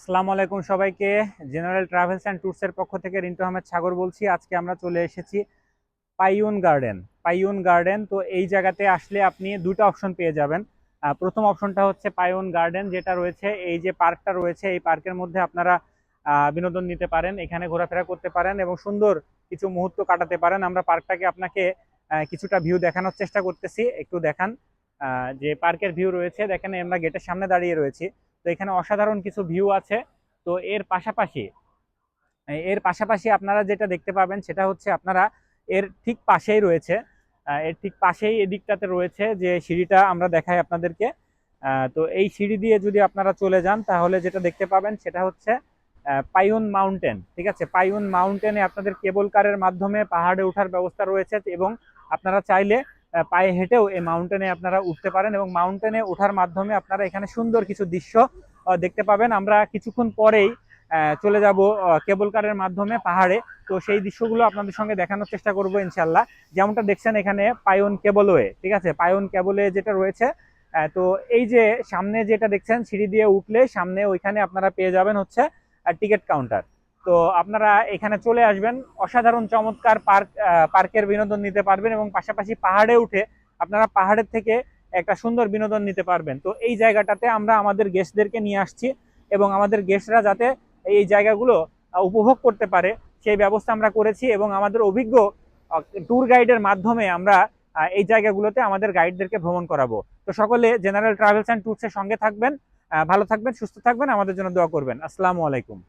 আসসালামু আলাইকুম সবাইকে। জেনারেল ট্রাভেলস অ্যান্ড ট্যুরসের পক্ষ থেকে রিন্টু আহমেদ সাগর বলছি। আজকে আমরা চলে এসেছি পাইউন গার্ডেন। পাইউন গার্ডেন, তো এই জায়গাতে আসলে আপনি দুটো অপশন পেয়ে যাবেন। প্রথম অপশনটা হচ্ছে পাইউন গার্ডেন, যেটা রয়েছে এই যে পার্কটা রয়েছে, এই পার্কের মধ্যে আপনারা বিনোদন নিতে পারেন, এখানে ঘোরাফেরা করতে পারেন এবং সুন্দর কিছু মুহূর্ত কাটাতে পারেন। আমরা পার্কটাকে আপনাকে কিছুটা ভিউ দেখানোর চেষ্টা করতেছি, একটু দেখান। যে পার্কের ভিউ রয়েছে দেখেন, আমরা গেটের সামনে দাঁড়িয়ে রয়েছি। তো এখানে অসাধারণ কিছু ভিউ আছে। তো এর পাশাপাশি আপনারা যেটা দেখতে পাবেন সেটা হচ্ছে আপনারা এর ঠিক পাশেই রয়েছে, এর ঠিক পাশেই এদিকটাতে রয়েছে যে সিঁড়িটা আমরা দেখাই আপনাদেরকে। তো এই সিঁড়ি দিয়ে যদি আপনারা চলে যান তাহলে যেটা দেখতে পাবেন সেটা হচ্ছে পাইউন মাউন্টেন। ঠিক আছে, পাইউন মাউন্টেনে আপনাদের কেবল কারের মাধ্যমে পাহাড়ে ওঠার ব্যবস্থা রয়েছে এবং আপনারা চাইলে পায়ে হেঁটেও এই মাউন্টেনে আপনারা উঠতে পারেন এবং মাউন্টেনে ওঠার মাধ্যমে আপনারা এখানে সুন্দর কিছু দৃশ্য দেখতে পাবেন। আমরা কিছুক্ষণ পরেই চলে যাব কেবল কারের মাধ্যমে পাহাড়ে। তো সেই দৃশ্যগুলো আপনাদের সঙ্গে দেখানোর চেষ্টা করব ইনশাল্লাহ। যেমনটা দেখছেন এখানে পাইওন কেবলওয়ে, ঠিক আছে, পাইওন কেবলওয়ে যেটা রয়েছে। তো এই যে সামনে যেটা দেখছেন সিঁড়ি দিয়ে উঠলে সামনে ওইখানে আপনারা পেয়ে যাবেন হচ্ছে টিকিট কাউন্টার। তো আপনারা এখানে চলে আসবেন, অসাধারণ চমৎকার পার্কের বিনোদন নিতে পারবেন এবং পাশাপাশি পাহাড়ে উঠে আপনারা পাহাড়ের থেকে একটা সুন্দর বিনোদন নিতে পারবেন। তো এই জায়গাটাতে আমরা আমাদের গেস্টদেরকে নিয়ে আসছি এবং আমাদের গেস্টরা যাতে এই জায়গাগুলো উপভোগ করতে পারে সেই ব্যবস্থা আমরা করেছি এবং আমাদের অভিজ্ঞ ট্যুর গাইডের মাধ্যমে আমরা এই জায়গাগুলোতে আমাদের গাইডদেরকে ভ্রমণ করাবো। তো সকলে জেনারেল ট্রাভেলস অ্যান্ড ট্যুরসের সঙ্গে থাকবেন, ভালো থাকবেন, সুস্থ থাকবেন, আমাদের জন্য দোয়া করবেন। আসসালামু আলাইকুম।